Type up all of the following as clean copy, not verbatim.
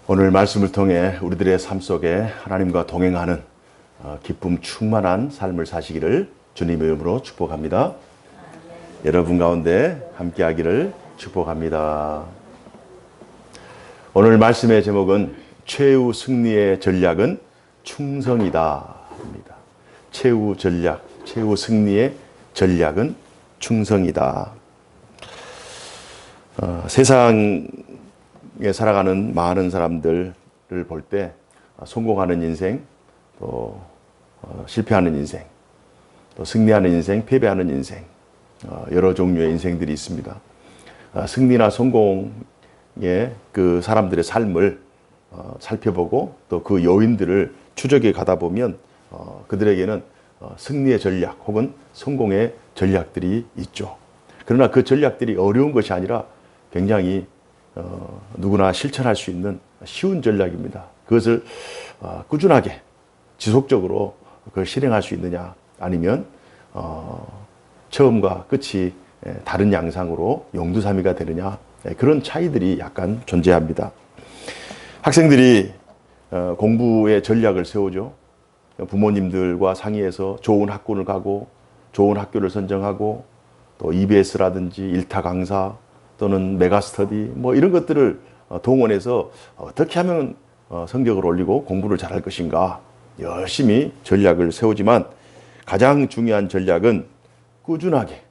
오늘 말씀을 통해 우리들의 삶 속에 하나님과 동행하는 기쁨 충만한 삶을 사시기를 주님의 이름으로 축복합니다. 여러분 가운데 함께하기를 축복합니다. 오늘 말씀의 제목은 최후 승리의 전략은 충성이다 합니다. 최후 전략, 최후 승리의 전략은 충성이다. 세상에 살아가는 많은 사람들을 볼 때 성공하는 인생, 또 실패하는 인생, 또 승리하는 인생, 패배하는 인생, 여러 종류의 인생들이 있습니다. 승리나 성공의 그 사람들의 삶을 살펴보고 또 그 요인들을 추적해 가다 보면 그들에게는 승리의 전략 혹은 성공의 전략들이 있죠. 그러나 그 전략들이 어려운 것이 아니라 굉장히 누구나 실천할 수 있는 쉬운 전략입니다. 그것을 꾸준하게 지속적으로 그걸 실행할 수 있느냐, 아니면 처음과 끝이 다른 양상으로 용두사미가 되느냐, 그런 차이들이 약간 존재합니다. 학생들이 공부의 전략을 세우죠. 부모님들과 상의해서 좋은 학군을 가고 좋은 학교를 선정하고 또 EBS라든지 일타 강사 또는 메가스터디 이런 것들을 동원해서 어떻게 하면 성적을 올리고 공부를 잘할 것인가 열심히 전략을 세우지만 가장 중요한 전략은 꾸준하게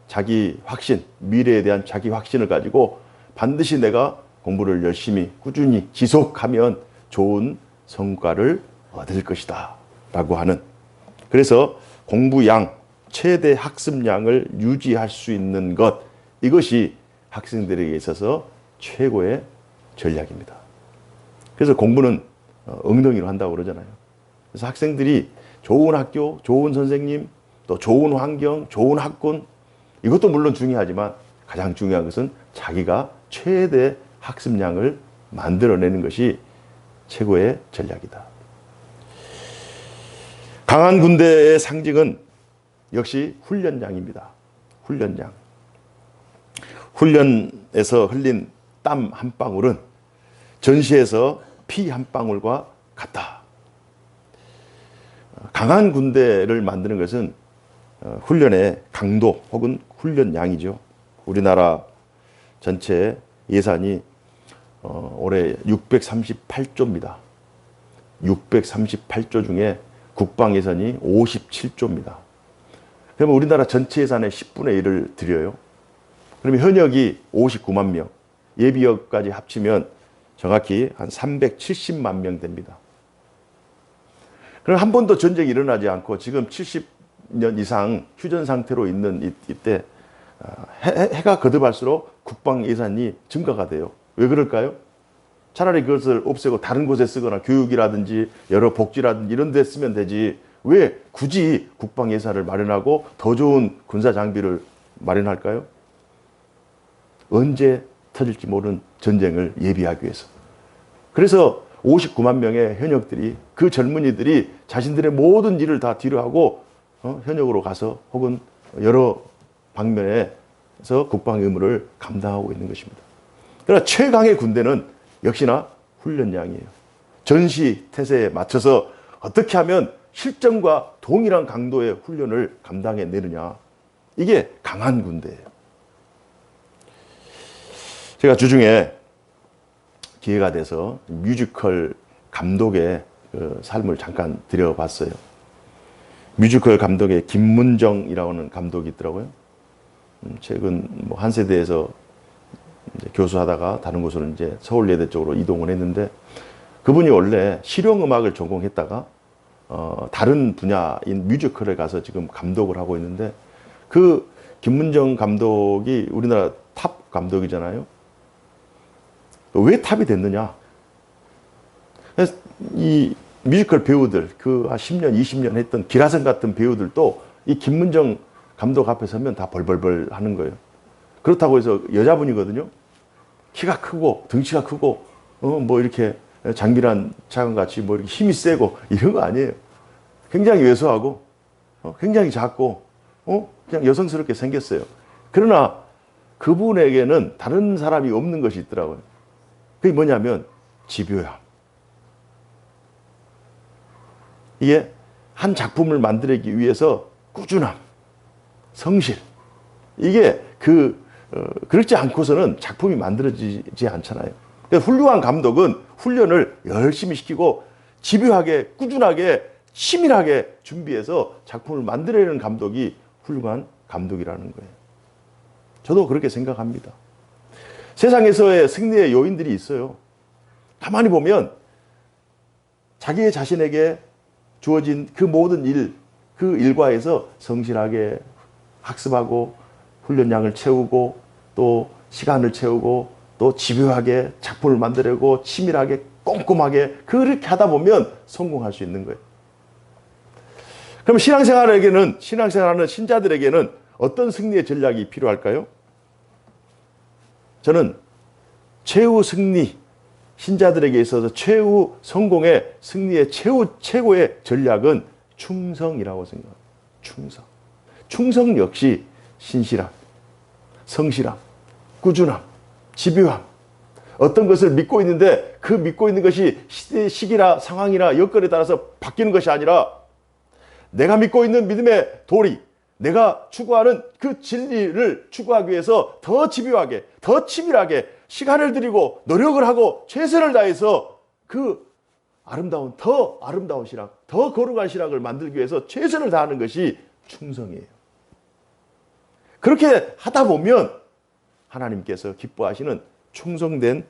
자기 확신, 미래에 대한 자기 확신을 가지고 반드시 내가 공부를 열심히 꾸준히 지속하면 좋은 성과를 얻을 것이다 라고 하는, 그래서 공부양, 최대 학습량을 유지할 수 있는 것, 이것이 학생들에게 있어서 최고의 전략입니다. 그래서 공부는 엉덩이로 한다고 그러잖아요. 그래서 학생들이 좋은 학교, 좋은 선생님, 또 좋은 환경, 좋은 학군, 이것도 물론 중요하지만 가장 중요한 것은 자기가 최대 학습량을 만들어내는 것이 최고의 전략이다. 강한 군대의 상징은 역시 훈련량입니다. 훈련량. 훈련에서 흘린 땀 한 방울은 전시에서 피 한 방울과 같다. 강한 군대를 만드는 것은 훈련의 강도 혹은 훈련량이죠. 우리나라 전체 예산이 올해 638조입니다. 638조 중에 국방 예산이 57조입니다. 그러면 우리나라 전체 예산의 10분의 1을 들여요. 그러면 현역이 59만 명, 예비역까지 합치면 정확히 한 370만 명 됩니다. 그럼 한 번도 전쟁이 일어나지 않고 지금 70년 이상 휴전 상태로 있는 이때 해가 거듭할수록 국방 예산이 증가가 돼요. 왜 그럴까요? 차라리 그것을 없애고 다른 곳에 쓰거나 교육이라든지 여러 복지라든지 이런 데 쓰면 되지, 왜 굳이 국방 예산을 마련하고 더 좋은 군사 장비를 마련할까요? 언제 터질지 모르는 전쟁을 예비하기 위해서. 그래서 59만 명의 현역들이, 그 젊은이들이 자신들의 모든 일을 다 뒤로하고 현역으로 가서 혹은 여러 방면에서 국방 의무를 감당하고 있는 것입니다. 그러나 최강의 군대는 역시나 훈련량이에요. 전시 태세에 맞춰서 어떻게 하면 실전과 동일한 강도의 훈련을 감당해내느냐, 이게 강한 군대예요. 제가 주중에 기회가 돼서 뮤지컬 감독의 그 삶을 잠깐 들여봤어요. 뮤지컬 감독의 김문정이라고 하는 감독이 있더라고요. 최근 한 세대에서 이제 교수하다가 다른 곳으로 이제 서울예대 쪽으로 이동을 했는데, 그분이 원래 실용음악을 전공했다가 다른 분야인 뮤지컬에 가서 지금 감독을 하고 있는데, 그 김문정 감독이 우리나라 탑 감독이잖아요. 왜 탑이 됐느냐? 이 뮤지컬 배우들, 그 한 10년, 20년 했던 기라성 같은 배우들도 이 김문정 감독 앞에 서면 다 벌벌벌 하는 거예요. 그렇다고 해서 여자분이거든요. 키가 크고 덩치가 크고 이렇게 장미란 차관같이 이렇게 힘이 세고 이런 거 아니에요. 굉장히 왜소하고 굉장히 작고 그냥 여성스럽게 생겼어요. 그러나 그분에게는 다른 사람이 없는 것이 있더라고요. 그게 뭐냐면 집요함. 이게 한 작품을 만들기 위해서 꾸준함, 성실. 이게 그렇지 않고서는 작품이 만들어지지 않잖아요. 그러니까 훌륭한 감독은 훈련을 열심히 시키고 집요하게, 꾸준하게, 치밀하게 준비해서 작품을 만들어내는 감독이 훌륭한 감독이라는 거예요. 저도 그렇게 생각합니다. 세상에서의 승리의 요인들이 있어요. 가만히 보면 자기 자신에게 주어진 그 모든 일, 그 일과에서 성실하게 학습하고 훈련량을 채우고 또 시간을 채우고 또 집요하게 작품을 만들고 치밀하게 꼼꼼하게 그렇게 하다 보면 성공할 수 있는 거예요. 그럼 신앙생활하는 신자들에게는 어떤 승리의 전략이 필요할까요? 저는 최후 승리, 신자들에게 있어서 최후 성공의 승리의 최고의 전략은 충성이라고 생각합니다. 충성. 충성 역시 신실함, 성실함, 꾸준함, 집요함. 어떤 것을 믿고 있는데 그 믿고 있는 것이 시기나 상황이나 여건에 따라서 바뀌는 것이 아니라 내가 믿고 있는 믿음의 도리, 내가 추구하는 그 진리를 추구하기 위해서 더 집요하게, 더 치밀하게 시간을 들이고 노력을 하고 최선을 다해서 그 더 아름다운 신앙, 더 거룩한 신앙을 만들기 위해서 최선을 다하는 것이 충성이에요. 그렇게 하다 보면 하나님께서 기뻐하시는 충성된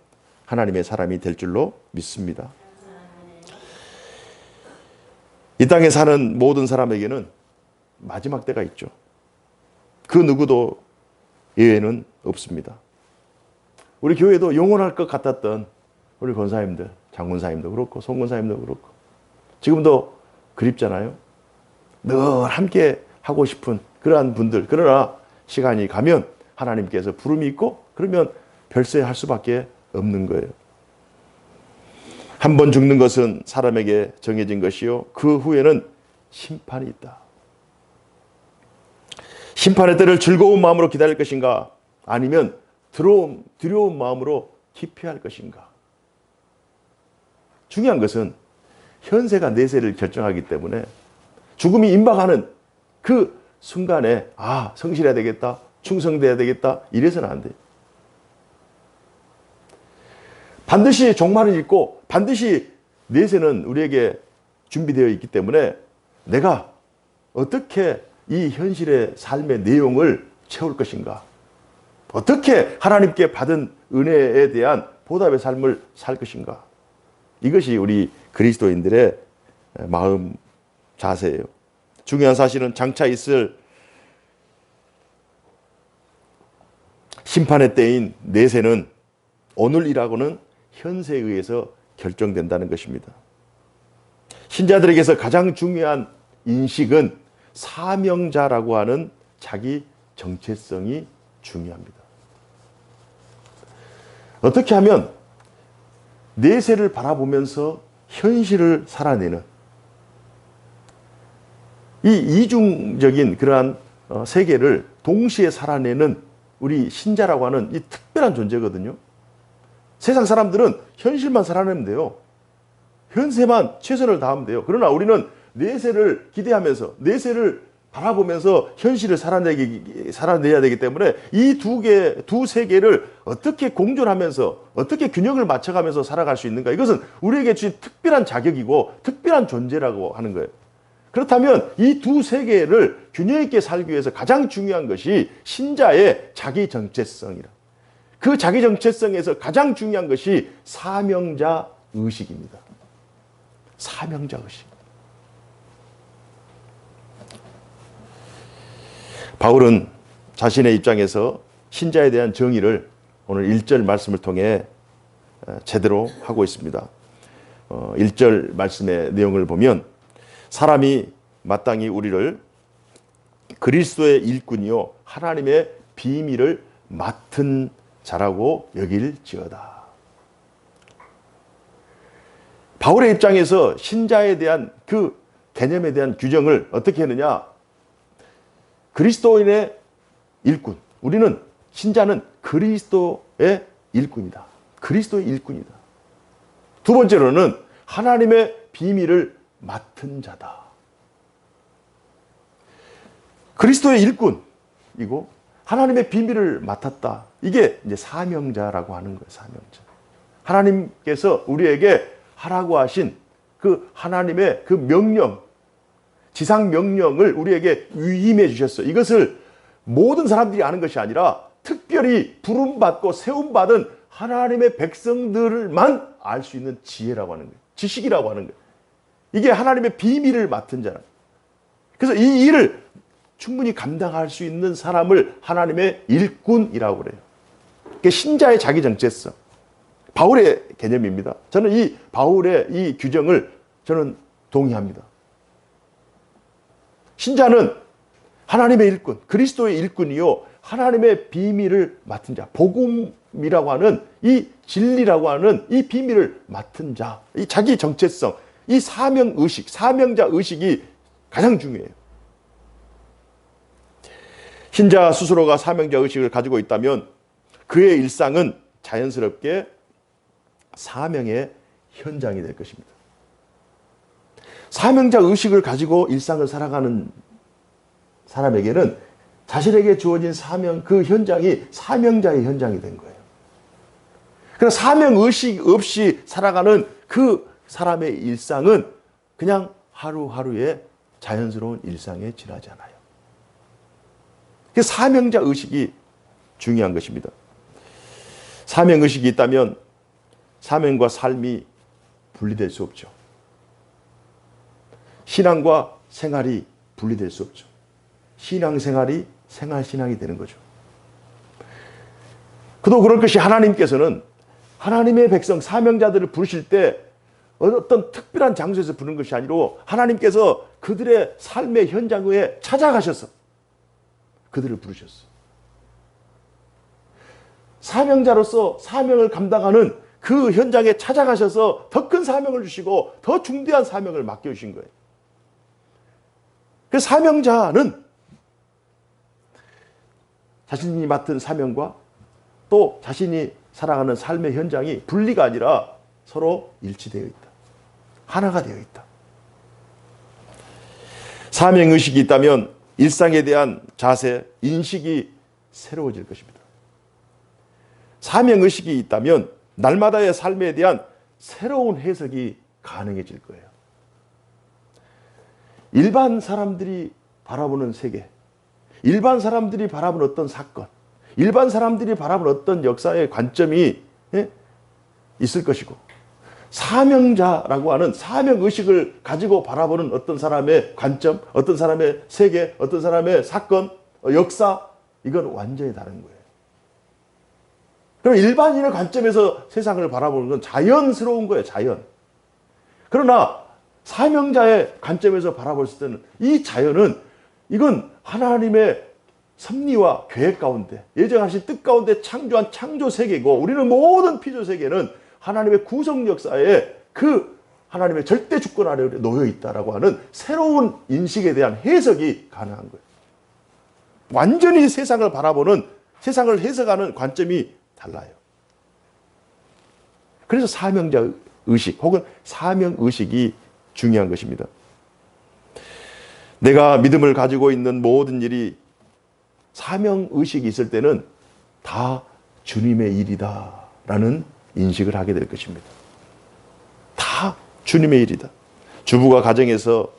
하나님의 사람이 될 줄로 믿습니다. 이 땅에 사는 모든 사람에게는 마지막 때가 있죠. 그 누구도 예외는 없습니다. 우리 교회도 영원할 것 같았던 우리 권사님들, 장군사님도 그렇고 송권사님도 그렇고 지금도 그립잖아요. 늘 함께 하고 싶은 그러한 분들. 그러나 시간이 가면 하나님께서 부름이 있고 그러면 별세할 수밖에 없는 거예요. 한 번 죽는 것은 사람에게 정해진 것이요 그 후에는 심판이 있다. 심판의 때를 즐거운 마음으로 기다릴 것인가 아니면 두려운 마음으로 기피할 것인가. 중요한 것은 현세가 내세를 결정하기 때문에 죽음이 임박하는 그 순간에 성실해야 되겠다, 충성돼야 되겠다 이래서는 안 돼요. 반드시 종말은 있고 반드시 내세는 우리에게 준비되어 있기 때문에 내가 어떻게 이 현실의 삶의 내용을 채울 것인가, 어떻게 하나님께 받은 은혜에 대한 보답의 삶을 살 것인가, 이것이 우리 그리스도인들의 마음 자세예요. 중요한 사실은 장차 있을 심판의 때인 내세는 오늘이라고는 현세에 의해서 결정된다는 것입니다. 신자들에게서 가장 중요한 인식은 사명자라고 하는 자기 정체성이 중요합니다. 어떻게 하면 내세를 바라보면서 현실을 살아내는 이 이중적인 그러한 세계를 동시에 살아내는 우리 신자라고 하는 이 특별한 존재거든요. 세상 사람들은 현실만 살아내면 돼요. 현세만 최선을 다하면 돼요. 그러나 우리는 내세를 기대하면서 내세를 바라보면서 현실을 살아내야 되기 때문에 이 두 세계를 어떻게 공존하면서 어떻게 균형을 맞춰가면서 살아갈 수 있는가, 이것은 우리에게 주신 특별한 자격이고 특별한 존재라고 하는 거예요. 그렇다면 이 두 세계를 균형 있게 살기 위해서 가장 중요한 것이 신자의 자기 정체성이라. 그 자기 정체성에서 가장 중요한 것이 사명자 의식입니다. 사명자 의식. 바울은 자신의 입장에서 신자에 대한 정의를 오늘 1절 말씀을 통해 제대로 하고 있습니다. 1절 말씀의 내용을 보면 사람이 마땅히 우리를 그리스도의 일꾼이요 하나님의 비밀을 맡은 자라고 여길지어다. 바울의 입장에서 신자에 대한 그 개념에 대한 규정을 어떻게 했느냐? 그리스도인의 일꾼. 우리는 신자는 그리스도의 일꾼이다. 그리스도의 일꾼이다. 두 번째로는 하나님의 비밀을 맡은 자다. 그리스도의 일꾼이고 하나님의 비밀을 맡았다. 이게 이제 사명자라고 하는 거예요. 사명자. 하나님께서 우리에게 하라고 하신 그 하나님의 그 명령, 지상 명령을 우리에게 위임해 주셨어요. 이것을 모든 사람들이 아는 것이 아니라 특별히 부름받고 세움받은 하나님의 백성들만 알 수 있는 지혜라고 하는 거예요. 지식이라고 하는 거예요. 이게 하나님의 비밀을 맡은 자라. 그래서 이 일을 충분히 감당할 수 있는 사람을 하나님의 일꾼이라고 그래요. 그게 신자의 자기 정체성. 바울의 개념입니다. 저는 이 바울의 이 규정을 저는 동의합니다. 신자는 하나님의 일꾼, 그리스도의 일꾼이요, 하나님의 비밀을 맡은 자, 복음이라고 하는 이 진리라고 하는 이 비밀을 맡은 자, 이 자기 정체성, 이 사명 의식, 사명자 의식이 가장 중요해요. 신자 스스로가 사명자 의식을 가지고 있다면 그의 일상은 자연스럽게 사명의 현장이 될 것입니다. 사명자 의식을 가지고 일상을 살아가는 사람에게는 자신에게 주어진 사명, 그 현장이 사명자의 현장이 된 거예요. 그래서 사명 의식 없이 살아가는 그 사람의 일상은 그냥 하루하루의 자연스러운 일상에 지나지 않아요. 그래서 사명자 의식이 중요한 것입니다. 사명 의식이 있다면 사명과 삶이 분리될 수 없죠. 신앙과 생활이 분리될 수 없죠. 신앙생활이 생활신앙이 되는 거죠. 그도 그럴 것이 하나님께서는 하나님의 백성 사명자들을 부르실 때 어떤 특별한 장소에서 부르는 것이 아니라 하나님께서 그들의 삶의 현장에 찾아가셔서 그들을 부르셨어요. 사명자로서 사명을 감당하는 그 현장에 찾아가셔서 더 큰 사명을 주시고 더 중대한 사명을 맡겨주신 거예요. 그 사명자는 자신이 맡은 사명과 또 자신이 살아가는 삶의 현장이 분리가 아니라 서로 일치되어 있다. 하나가 되어 있다. 사명의식이 있다면 일상에 대한 자세, 인식이 새로워질 것입니다. 사명의식이 있다면 날마다의 삶에 대한 새로운 해석이 가능해질 거예요. 일반 사람들이 바라보는 세계, 일반 사람들이 바라보는 어떤 사건, 일반 사람들이 바라보는 어떤 역사의 관점이 있을 것이고, 사명자라고 하는 사명의식을 가지고 바라보는 어떤 사람의 관점, 어떤 사람의 세계, 어떤 사람의 사건, 역사, 이건 완전히 다른 거예요. 그럼 일반인의 관점에서 세상을 바라보는 건 자연스러운 거예요, 자연. 그러나 사명자의 관점에서 바라볼 때는 이 자연은 이건 하나님의 섭리와 계획 가운데, 예정하신 뜻 가운데 창조한 창조 세계고, 우리는 모든 피조 세계는 하나님의 구성 역사에 그 하나님의 절대 주권 아래 놓여 있다라고 하는 새로운 인식에 대한 해석이 가능한 거예요. 완전히 세상을 바라보는, 세상을 해석하는 관점이 달라요. 그래서 사명자 의식 혹은 사명 의식이 중요한 것입니다. 내가 믿음을 가지고 있는 모든 일이 사명 의식이 있을 때는 다 주님의 일이다라는 인식을 하게 될 것입니다. 다 주님의 일이다. 주부가 가정에서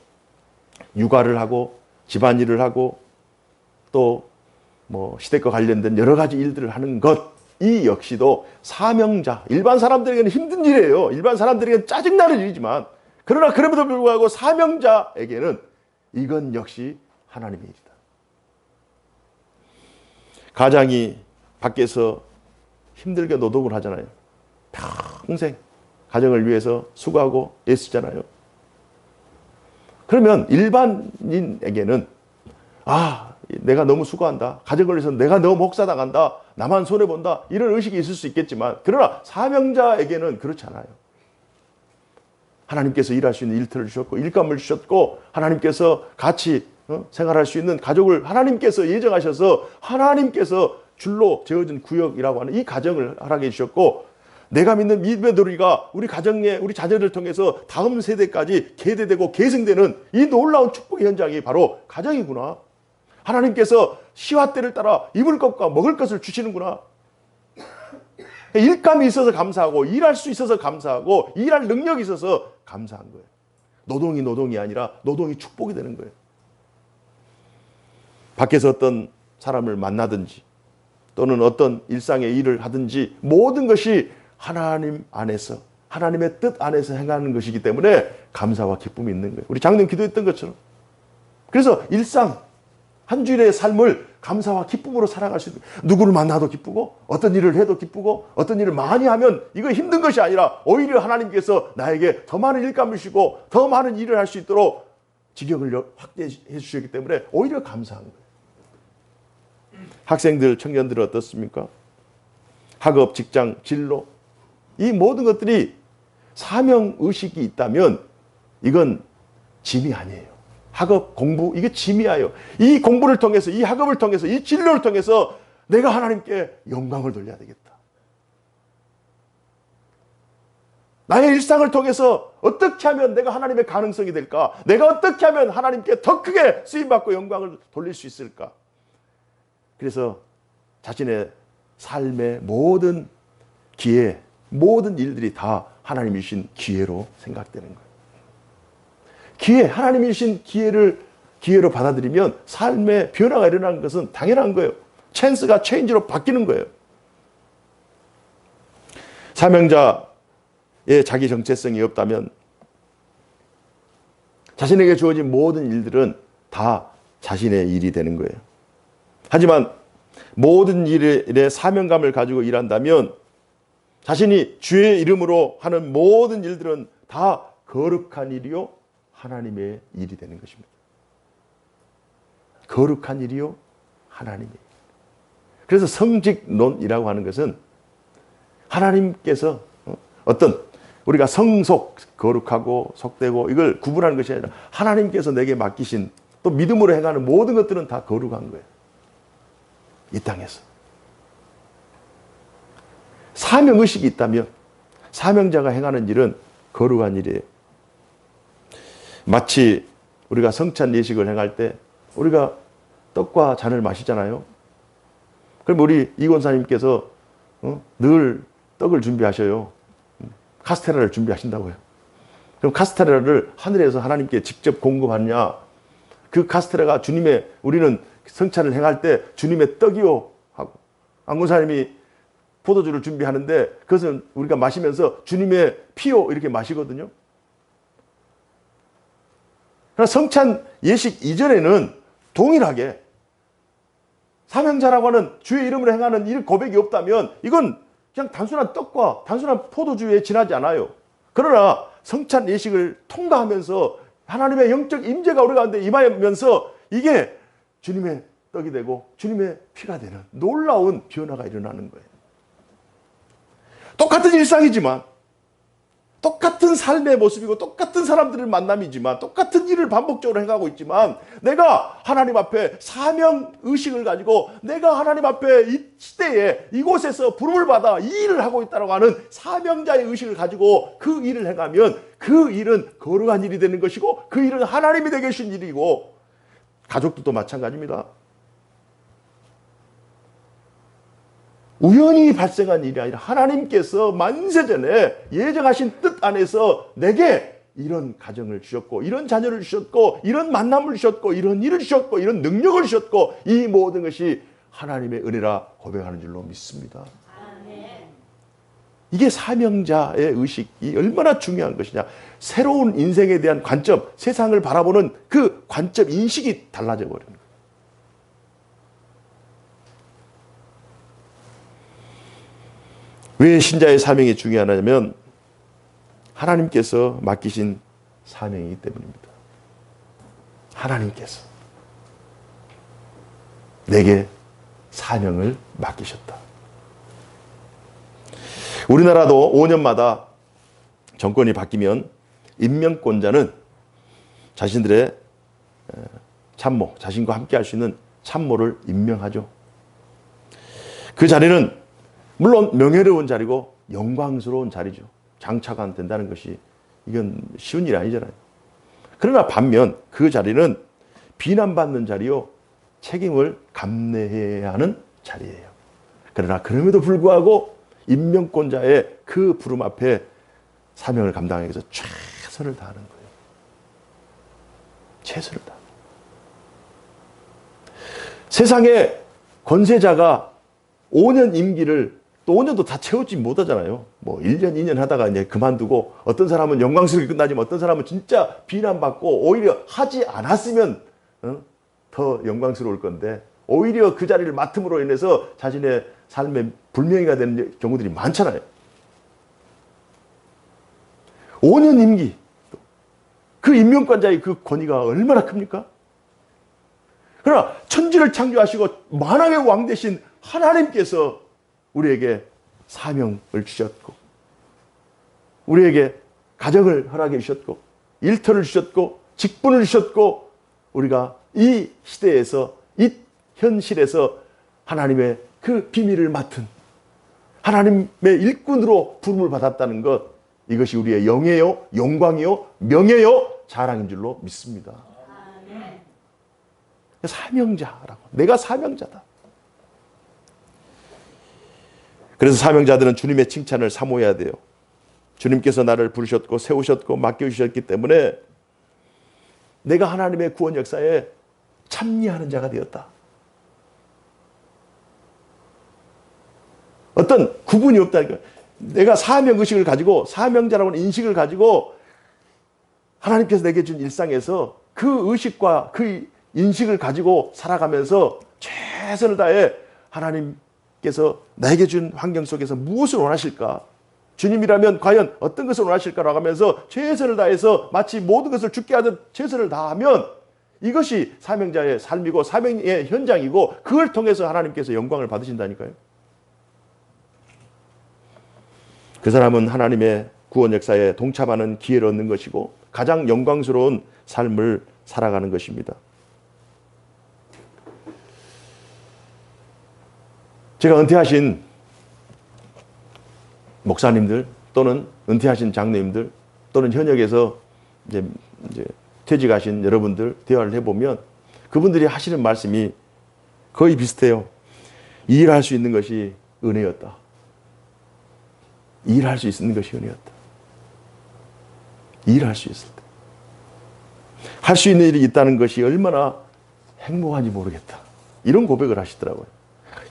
육아를 하고 집안일을 하고 또 시댁과 관련된 여러 가지 일들을 하는 것, 이 역시도 사명자, 일반 사람들에게는 힘든 일이에요. 일반 사람들에게는 짜증나는 일이지만, 그러나 그럼에도 불구하고 사명자에게는 이건 역시 하나님의 일이다. 가장이 밖에서 힘들게 노동을 하잖아요. 평생 가정을 위해서 수고하고 애쓰잖아요. 그러면 일반인에게는 내가 너무 수고한다, 가정을 위해서 내가 너무 목사당한다, 나만 손해본다, 이런 의식이 있을 수 있겠지만, 그러나 사명자에게는 그렇지 않아요. 하나님께서 일할 수 있는 일터를 주셨고 일감을 주셨고, 하나님께서 같이 생활할 수 있는 가족을 하나님께서 예정하셔서 하나님께서 줄로 재어진 구역이라고 하는 이 가정을 허락해 주셨고, 내가 믿는 믿음의 도리가 우리 가정에 우리 자녀를 통해서 다음 세대까지 계대되고 계승되는 이 놀라운 축복의 현장이 바로 가정이구나. 하나님께서 시와 때를 따라 입을 것과 먹을 것을 주시는구나. 일감이 있어서 감사하고 일할 수 있어서 감사하고 일할 능력이 있어서 감사한 거예요. 노동이 아니라 노동이 축복이 되는 거예요. 밖에서 어떤 사람을 만나든지 또는 어떤 일상의 일을 하든지 모든 것이 하나님 안에서 하나님의 뜻 안에서 행하는 것이기 때문에 감사와 기쁨이 있는 거예요. 우리 작년 기도했던 것처럼. 그래서 일상 한 주일의 삶을 감사와 기쁨으로 살아갈 수 있는, 누구를 만나도 기쁘고 어떤 일을 해도 기쁘고 어떤 일을 많이 하면 이거 힘든 것이 아니라 오히려 하나님께서 나에게 더 많은 일감을 주시고 더 많은 일을 할 수 있도록 지경을 확대해 주셨기 때문에 오히려 감사한 거예요. 학생들, 청년들은 어떻습니까? 학업, 직장, 진로 이 모든 것들이 사명의식이 있다면 이건 짐이 아니에요. 학업, 공부 이게 짐이에요. 이 공부를 통해서 이 학업을 통해서 이 진로를 통해서 내가 하나님께 영광을 돌려야 되겠다. 나의 일상을 통해서 어떻게 하면 내가 하나님의 가능성이 될까? 내가 어떻게 하면 하나님께 더 크게 쓰임받고 영광을 돌릴 수 있을까? 그래서 자신의 삶의 모든 기회, 모든 일들이 다 하나님이 주신 기회로 생각되는 거예요. 기회, 하나님이 주신 기회로 받아들이면 삶의 변화가 일어나는 것은 당연한 거예요. 찬스가 체인지로 바뀌는 거예요. 사명자의 자기 정체성이 없다면 자신에게 주어진 모든 일들은 다 자신의 일이 되는 거예요. 하지만 모든 일에 사명감을 가지고 일한다면 자신이 주의 이름으로 하는 모든 일들은 다 거룩한 일이요 하나님의 일이 되는 것입니다. 거룩한 일이요 하나님의 일. 그래서 성직론이라고 하는 것은 하나님께서 어떤 우리가 성속, 거룩하고 속되고 이걸 구분하는 것이 아니라 하나님께서 내게 맡기신 또 믿음으로 행하는 모든 것들은 다 거룩한 거예요. 이 땅에서. 사명의식이 있다면 사명자가 행하는 일은 거룩한 일이에요. 마치 우리가 성찬 예식을 행할 때 우리가 떡과 잔을 마시잖아요. 그럼 우리 이 권사님께서 늘 떡을 준비하셔요. 카스테라를 준비하신다고요. 그럼 카스테라를 하늘에서 하나님께 직접 공급하느냐? 그 카스테라가 주님의, 우리는 성찬을 행할 때 주님의 떡이요 하고, 안 권사님이 포도주를 준비하는데 그것은 우리가 마시면서 주님의 피요 이렇게 마시거든요. 그러나 성찬 예식 이전에는 동일하게 사명자라고 하는 주의 이름으로 행하는 일 고백이 없다면 이건 그냥 단순한 떡과 단순한 포도주에 지나지 않아요. 그러나 성찬 예식을 통과하면서 하나님의 영적 임재가 우리 가운데 임하면서 이게 주님의 떡이 되고 주님의 피가 되는 놀라운 변화가 일어나는 거예요. 똑같은 일상이지만 똑같은 삶의 모습이고 똑같은 사람들을 만남이지만 똑같은 일을 반복적으로 행하고 있지만 내가 하나님 앞에 사명의식을 가지고 내가 하나님 앞에 이 시대에 이곳에서 부름을 받아 이 일을 하고 있다고 하는 사명자의 의식을 가지고 그 일을 행하면 그 일은 거룩한 일이 되는 것이고 그 일은 하나님이 되게 하신 일이고 가족들도 마찬가지입니다. 우연히 발생한 일이 아니라 하나님께서 만세전에 예정하신 뜻 안에서 내게 이런 가정을 주셨고 이런 자녀를 주셨고 이런 만남을 주셨고 이런 일을 주셨고 이런 능력을 주셨고 이 모든 것이 하나님의 은혜라 고백하는 줄로 믿습니다. 이게 사명자의 의식이 얼마나 중요한 것이냐. 새로운 인생에 대한 관점, 세상을 바라보는 그 관점, 인식이 달라져 버리는 거예요. 왜 신자의 사명이 중요하냐면 하나님께서 맡기신 사명이기 때문입니다. 하나님께서 내게 사명을 맡기셨다. 우리나라도 5년마다 정권이 바뀌면 임명권자는 자신들의 참모, 자신과 함께 할 수 있는 참모를 임명하죠. 그 자리는 물론 명예로운 자리고 영광스러운 자리죠. 장차관 된다는 것이 이건 쉬운 일이 아니잖아요. 그러나 반면 그 자리는 비난받는 자리요, 책임을 감내해야 하는 자리예요. 그러나 그럼에도 불구하고 임명권자의 그 부름 앞에 사명을 감당하기 위해서 최선을 다하는 거예요. 최선을 다. 세상에 권세자가 5년 임기를 또 5년도 다 채우지 못하잖아요. 뭐 1년, 2년 하다가 이제 그만두고, 어떤 사람은 영광스럽게 끝나지만 어떤 사람은 진짜 비난받고 오히려 하지 않았으면 더 영광스러울 건데, 오히려 그 자리를 맡음으로 인해서 자신의 삶에 불명예가 되는 경우들이 많잖아요. 5년 임기, 그 임명권자의 그 권위가 얼마나 큽니까? 그러나 천지를 창조하시고 만왕의 왕 되신 하나님께서 우리에게 사명을 주셨고, 우리에게 가정을 허락해 주셨고, 일터를 주셨고, 직분을 주셨고, 우리가 이 시대에서, 이 현실에서 하나님의 그 비밀을 맡은 하나님의 일꾼으로 부름을 받았다는 것, 이것이 우리의 영예요, 영광이요, 명예요, 자랑인 줄로 믿습니다. 사명자라고. 내가 사명자다. 그래서 사명자들은 주님의 칭찬을 사모해야 돼요. 주님께서 나를 부르셨고 세우셨고 맡겨주셨기 때문에 내가 하나님의 구원 역사에 참여하는 자가 되었다. 어떤 구분이 없다니까. 내가 사명의식을 가지고, 사명자라고 하는 인식을 가지고 하나님께서 내게 준 일상에서 그 의식과 그 인식을 가지고 살아가면서 최선을 다해 하나님께서 나에게 준 환경 속에서 무엇을 원하실까? 주님이라면 과연 어떤 것을 원하실까라고 하면서 최선을 다해서 마치 모든 것을 주께 하듯 최선을 다하면 이것이 사명자의 삶이고 사명의 현장이고, 그걸 통해서 하나님께서 영광을 받으신다니까요. 그 사람은 하나님의 구원 역사에 동참하는 기회를 얻는 것이고 가장 영광스러운 삶을 살아가는 것입니다. 제가 은퇴하신 목사님들 또는 은퇴하신 장로님들 또는 현역에서 이제 퇴직하신 여러분들 대화를 해보면 그분들이 하시는 말씀이 거의 비슷해요. 일할 수 있는 것이 은혜였다. 일할 수 있는 것이 은혜였다. 일할 수 있을 때. 할 수 있는 일이 있다는 것이 얼마나 행복한지 모르겠다. 이런 고백을 하시더라고요.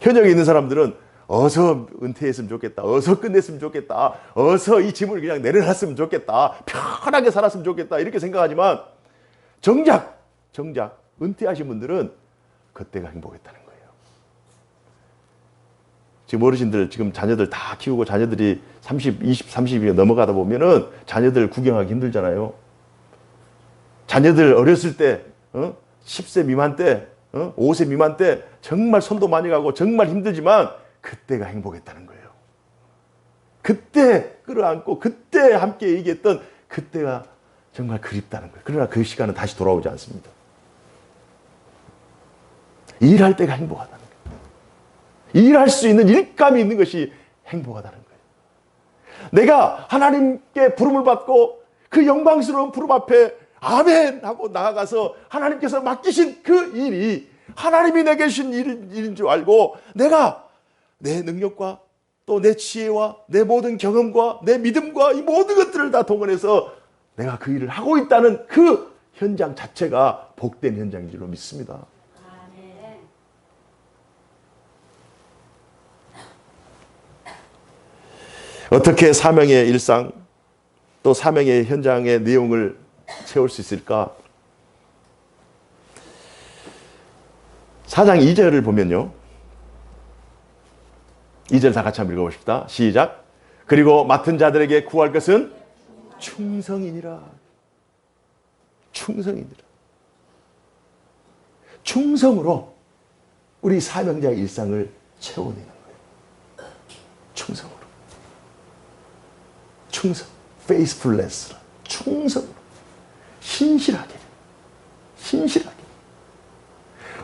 현역에 있는 사람들은 어서 은퇴했으면 좋겠다. 어서 끝냈으면 좋겠다. 어서 이 짐을 그냥 내려놨으면 좋겠다. 편하게 살았으면 좋겠다. 이렇게 생각하지만 정작 은퇴하신 분들은 그때가 행복했다는 거예요. 지금 어르신들 지금 자녀들 다 키우고 자녀들이 30이 넘어가다 보면은 자녀들 구경하기 힘들잖아요. 자녀들 어렸을 때 10세 미만 때 5세 미만 때 정말 손도 많이 가고 정말 힘들지만 그때가 행복했다는 거예요. 그때 끌어안고 그때 함께 얘기했던 그때가 정말 그립다는 거예요. 그러나 그 시간은 다시 돌아오지 않습니다. 일할 때가 행복하다는 거예요. 일할 수 있는 일감이 있는 것이 행복하다는 거예요. 내가 하나님께 부름을 받고 그 영광스러운 부름 앞에 아멘 하고 나아가서 하나님께서 맡기신 그 일이 하나님이 내게 주신 일인 줄 알고 내가 내 능력과 또 내 지혜와 내 모든 경험과 내 믿음과 이 모든 것들을 다 동원해서 내가 그 일을 하고 있다는 그 현장 자체가 복된 현장인 줄로 믿습니다. 어떻게 사명의 일상 또 사명의 현장의 내용을 채울 수 있을까? 4장 2절을 보면요. 2절 다 같이 한번 읽어보십시다. 시작. 그리고 맡은 자들에게 구할 것은 충성이니라. 충성이니라. 충성으로 우리 사명자의 일상을 채워내는 거예요. 충성으로. 충성. faithfulness. 충성으로. 신실하게.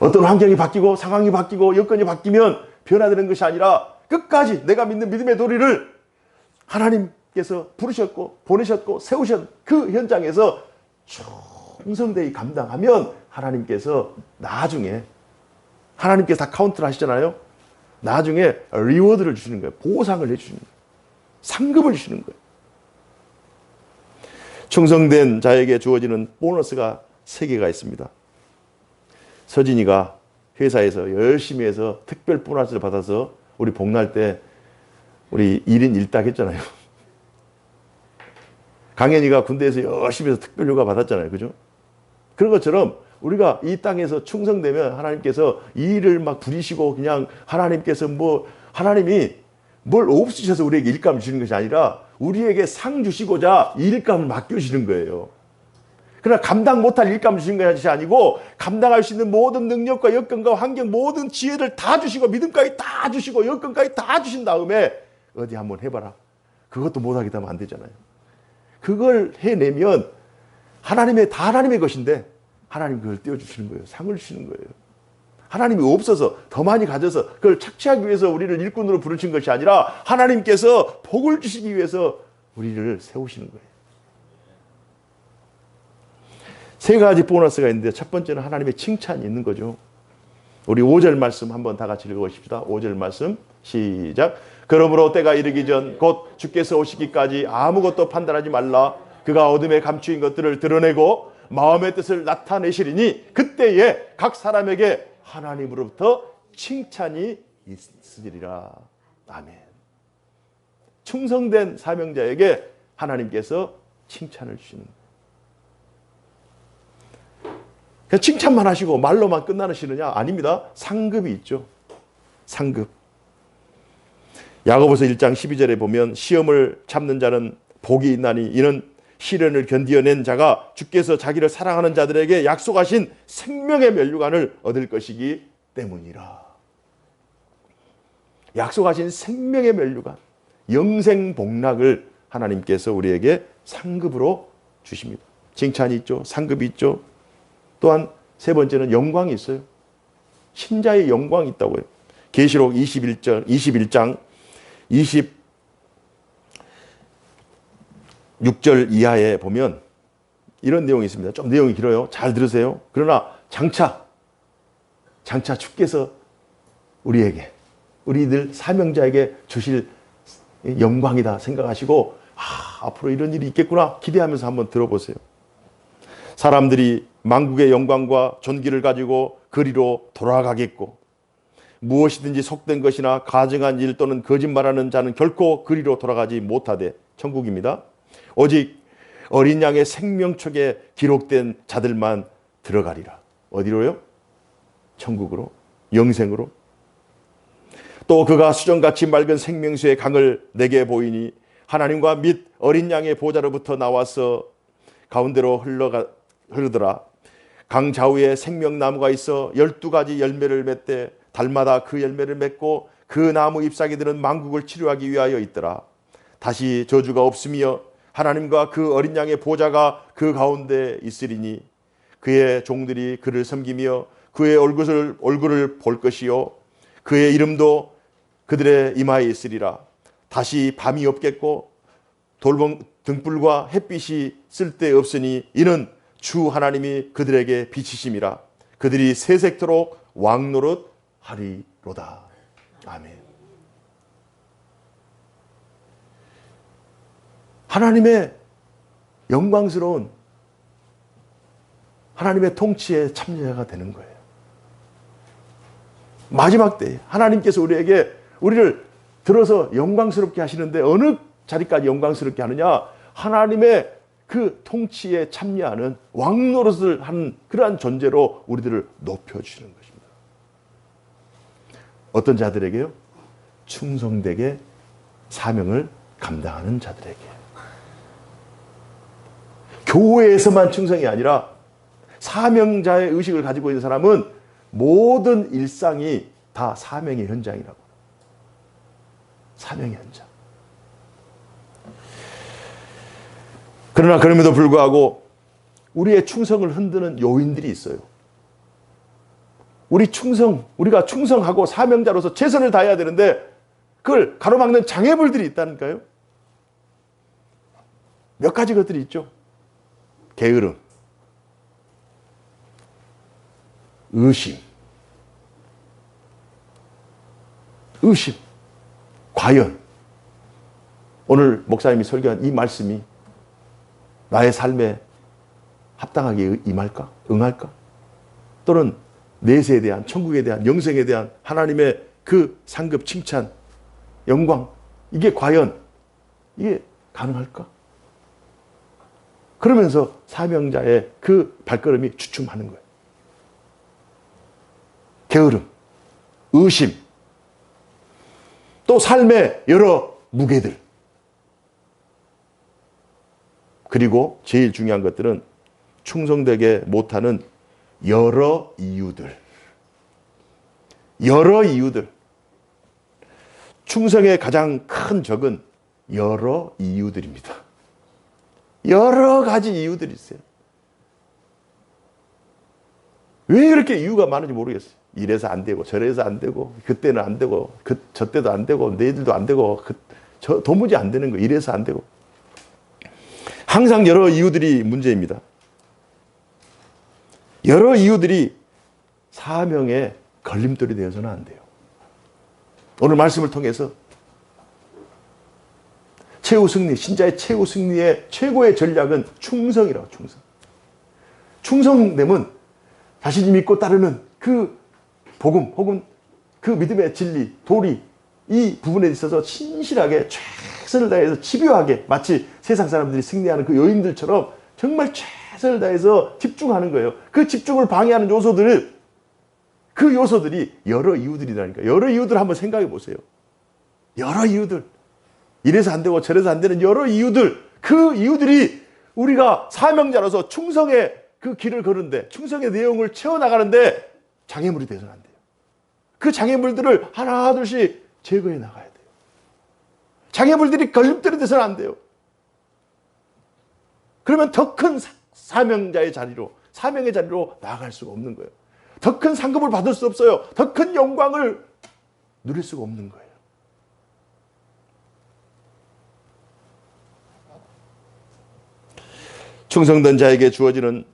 어떤 환경이 바뀌고 상황이 바뀌고 여건이 바뀌면 변화되는 것이 아니라 끝까지 내가 믿는 믿음의 도리를 하나님께서 부르셨고 보내셨고 세우신 그 현장에서 충성되이 감당하면 하나님께서 나중에 하나님께서 다 카운트를 하시잖아요. 나중에 리워드를 주시는 거예요. 보상을 해주시는 거예요. 상급을 주시는 거예요. 충성된 자에게 주어지는 보너스가 3개가 있습니다. 서진이가 회사에서 열심히 해서 특별 보너스를 받아서 우리 복날 때 우리 1인 1닭 했잖아요. 강현이가 군대에서 열심히 해서 특별휴가 받았잖아요. 그죠? 그런 것처럼 우리가 이 땅에서 충성되면 하나님께서 이 일을 막 부리시고 그냥 하나님께서 하나님이 뭘 없으셔서 우리에게 일감을 주시는 것이 아니라 우리에게 상 주시고자 일감을 맡겨주시는 거예요. 그러나 감당 못할 일감을 주시는 것이 아니고 감당할 수 있는 모든 능력과 여건과 환경 모든 지혜를 다 주시고 믿음까지 다 주시고 여건까지 다 주신 다음에 어디 한번 해봐라. 그것도 못하게 되면 안 되잖아요. 그걸 해내면 다 하나님의 것인데 하나님 그걸 떼어주시는 거예요. 상을 주시는 거예요. 하나님이 없어서 더 많이 가져서 그걸 착취하기 위해서 우리를 일꾼으로 부르신 것이 아니라 하나님께서 복을 주시기 위해서 우리를 세우시는 거예요. 3가지 보너스가 있는데 첫 번째는 하나님의 칭찬이 있는 거죠. 우리 5절 말씀 한번 다 같이 읽어보십시다. 5절 말씀 시작. 그러므로 때가 이르기 전 곧 주께서 오시기까지 아무것도 판단하지 말라. 그가 어둠에 감추인 것들을 드러내고 마음의 뜻을 나타내시리니 그때에 각 사람에게 하나님으로부터 칭찬이 있으리라. 아멘. 충성된 사명자에게 하나님께서 칭찬을 주시는 거예요. 그냥 칭찬만 하시고 말로만 끝나시느냐? 아닙니다. 상급이 있죠. 상급. 야고보서 1장 12절에 보면 시험을 참는 자는 복이 있나니 이는 시련을 견디어낸 자가 주께서 자기를 사랑하는 자들에게 약속하신 생명의 면류관을 얻을 것이기 때문이라. 약속하신 생명의 면류관, 영생 복락을 하나님께서 우리에게 상급으로 주십니다. 칭찬이 있죠. 상급이 있죠. 또한 3번째는 영광이 있어요. 신자의 영광이 있다고요. 계시록 21장 26절 이하에 보면 이런 내용이 있습니다. 좀 내용이 길어요. 잘 들으세요. 그러나 장차 주께서 우리들 사명자에게 주실 영광이다 생각하시고 앞으로 이런 일이 있겠구나 기대하면서 한번 들어보세요. 사람들이 만국의 영광과 존귀를 가지고 그리로 돌아가겠고 무엇이든지 속된 것이나 가증한 일 또는 거짓말하는 자는 결코 그리로 돌아가지 못하되 천국입니다. 오직 어린 양의 생명책에 기록된 자들만 들어가리라. 어디로요? 천국으로, 영생으로. 또 그가 수정같이 맑은 생명수의 강을 내게 보이니 하나님과 및 어린 양의 보좌로부터 나와서 가운데로 흐르더라. 강 좌우에 생명나무가 있어 12가지 열매를 맺되 달마다 그 열매를 맺고 그 나무 잎사귀들은 만국을 치료하기 위하여 있더라. 다시 저주가 없으며 하나님과 그 어린 양의 보좌가 그 가운데 있으리니 그의 종들이 그를 섬기며 그의 얼굴을 볼 것이요 그의 이름도 그들의 이마에 있으리라. 다시 밤이 없겠고 등불과 햇빛이 쓸데없으니 이는 주 하나님이 그들에게 빛이심이라. 그들이 세색토록 왕노릇 하리로다. 아멘. 하나님의 영광스러운 하나님의 통치에 참여자가 되는 거예요. 마지막 때에 하나님께서 우리를 들어서 영광스럽게 하시는데 어느 자리까지 영광스럽게 하느냐? 하나님의 그 통치에 참여하는 왕노릇을 하는 그러한 존재로 우리들을 높여주시는 것입니다. 어떤 자들에게요? 충성되게 사명을 감당하는 자들에게. 교회에서만 충성이 아니라 사명자의 의식을 가지고 있는 사람은 모든 일상이 다 사명의 현장이라고. 사명의 현장. 그러나 그럼에도 불구하고 우리의 충성을 흔드는 요인들이 있어요. 우리가 충성하고 사명자로서 최선을 다해야 되는데 그걸 가로막는 장애물들이 있다니까요. 몇 가지 것들이 있죠. 게으름, 의심, 과연 오늘 목사님이 설교한 이 말씀이 나의 삶에 합당하게 임할까? 응할까? 또는 내세에 대한, 천국에 대한, 영생에 대한 하나님의 그 상급 칭찬, 영광, 이게 과연 이게 가능할까? 그러면서 사명자의 그 발걸음이 주춤하는 거예요. 게으름, 의심, 또 삶의 여러 무게들, 그리고 제일 중요한 것들은 충성되게 못하는 여러 이유들. 충성의 가장 큰 적은 여러 이유들입니다. 여러 가지 이유들이 있어요. 왜 이렇게 이유가 많은지 모르겠어요. 이래서 안 되고 저래서 안 되고 그때는 안 되고 저 때도 안 되고 내일도 안 되고 도무지 안 되는 거, 이래서 안 되고. 항상 여러 이유들이 문제입니다. 여러 이유들이 사명의 걸림돌이 되어서는 안 돼요. 오늘 말씀을 통해서 최후 승리, 신자의 최후 승리의 최고의 전략은 충성이라고. 충성됨은 자신이 믿고 따르는 그 복음 혹은 그 믿음의 진리, 도리, 이 부분에 있어서 신실하게 최선을 다해서 집요하게, 마치 세상 사람들이 승리하는 그 요인들처럼 정말 최선을 다해서 집중하는 거예요. 그 집중을 방해하는 그 요소들이 여러 이유들이라니까. 여러 이유들 한번 생각해 보세요. 여러 이유들. 이래서 안 되고 저래서 안 되는 여러 이유들. 그 이유들이 우리가 사명자로서 충성의 그 길을 걸는데, 충성의 내용을 채워나가는데 장애물이 돼서는 안 돼요. 그 장애물들을 하나둘씩 제거해 나가야 돼요. 장애물들이 걸림돌이 돼서는 안 돼요. 그러면 더 큰 사명자의 자리로, 사명의 자리로 나아갈 수가 없는 거예요. 더 큰 상급을 받을 수 없어요. 더 큰 영광을 누릴 수가 없는 거예요. 충성된 자에게 주어지는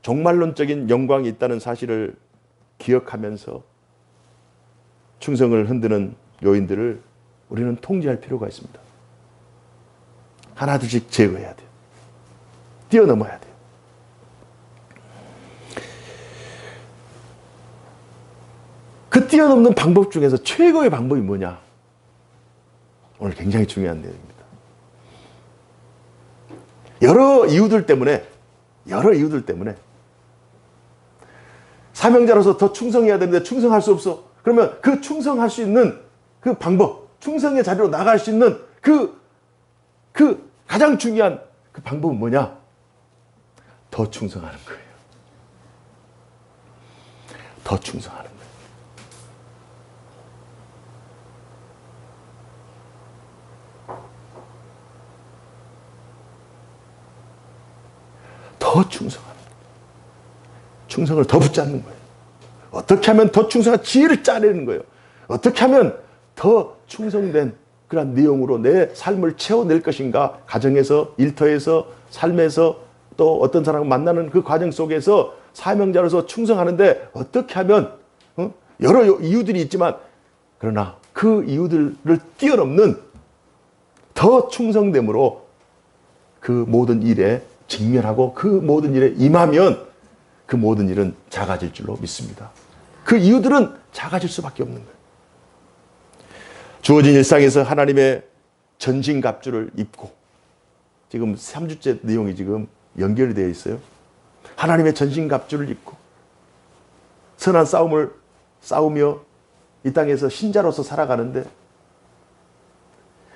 종말론적인 영광이 있다는 사실을 기억하면서 충성을 흔드는 요인들을 우리는 통제할 필요가 있습니다. 하나둘씩 제거해야 돼요. 뛰어넘어야 돼요. 그 뛰어넘는 방법 중에서 최고의 방법이 뭐냐? 오늘 굉장히 중요한 내용입니다. 여러 이유들 때문에 사명자로서 더 충성해야 되는데 충성할 수 없어. 그러면 그 충성할 수 있는 그 방법, 충성의 자리로 나갈 수 있는 그 가장 중요한 그 방법은 뭐냐? 더 충성하는 거예요. 더 충성하는 거예요. 더 충성하는 거예요. 충성을 더 붙잡는 거예요. 어떻게 하면 더 충성한 지혜를 짜내는 거예요. 어떻게 하면 더 충성된 그런 내용으로 내 삶을 채워낼 것인가. 가정에서, 일터에서, 삶에서, 또 어떤 사람을 만나는 그 과정 속에서 사명자로서 충성하는데 어떻게 하면, 여러 이유들이 있지만 그러나 그 이유들을 뛰어넘는 더 충성됨으로 그 모든 일에 직면하고 그 모든 일에 임하면 그 모든 일은 작아질 줄로 믿습니다. 그 이유들은 작아질 수밖에 없는 거예요. 주어진 일상에서 하나님의 전신갑주를 입고, 지금 3주째 내용이 지금 연결이 되어 있어요. 하나님의 전신갑주를 입고 선한 싸움을 싸우며 이 땅에서 신자로서 살아가는데,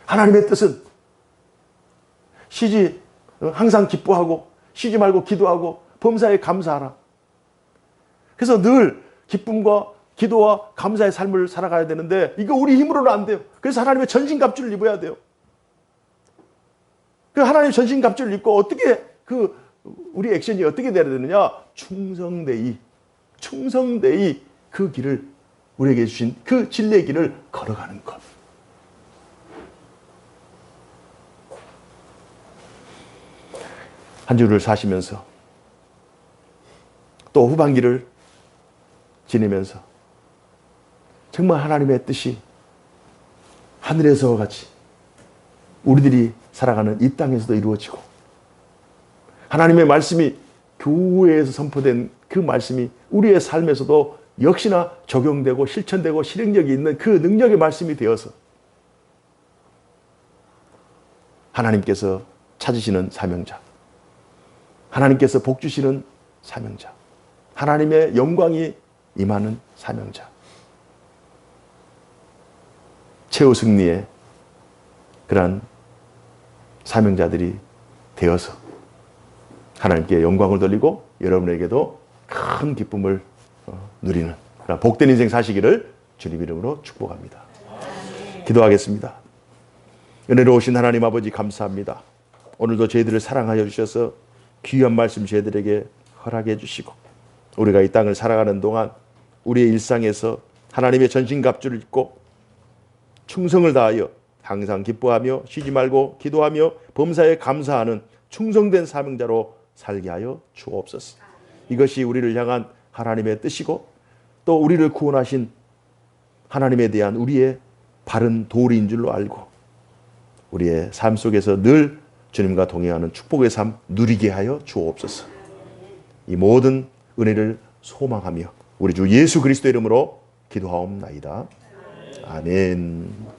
하나님의 뜻은 항상 기뻐하고 쉬지 말고 기도하고 범사에 감사하라. 그래서 늘 기쁨과 기도와 감사의 삶을 살아가야 되는데 이거 우리 힘으로는 안 돼요. 그래서 하나님의 전신갑주를 입어야 돼요. 그 하나님의 전신갑주를 입고 어떻게 우리 액션이 어떻게 돼야 되느냐? 충성되이 그 길을, 우리에게 주신 그 진리의 길을 걸어가는 것. 한 주를 사시면서 또 후반기를 지내면서 정말 하나님의 뜻이 하늘에서 같이 우리들이 살아가는 이 땅에서도 이루어지고 하나님의 말씀이 교회에서 선포된 그 말씀이 우리의 삶에서도 역시나 적용되고 실천되고 실행력이 있는 그 능력의 말씀이 되어서 하나님께서 찾으시는 사명자, 하나님께서 복 주시는 사명자, 하나님의 영광이 임하는 사명자, 최후 승리의 그러한 사명자들이 되어서 하나님께 영광을 돌리고 여러분에게도 큰 기쁨을 누리는 그런 복된 인생 사시기를 주님 이름으로 축복합니다. 기도하겠습니다. 은혜로우신 하나님 아버지 감사합니다. 오늘도 저희들을 사랑하여 주셔서 귀한 말씀 저희들에게 허락해 주시고 우리가 이 땅을 살아가는 동안 우리의 일상에서 하나님의 전신갑주를 입고 충성을 다하여 항상 기뻐하며 쉬지 말고 기도하며 범사에 감사하는 충성된 사명자로 살게 하여 주옵소서. 이것이 우리를 향한 하나님의 뜻이고 또 우리를 구원하신 하나님에 대한 우리의 바른 도리인 줄로 알고 우리의 삶 속에서 늘 주님과 동행하는 축복의 삶 누리게 하여 주옵소서. 이 모든 은혜를 소망하며 우리 주 예수 그리스도 이름으로 기도하옵나이다. 아멘.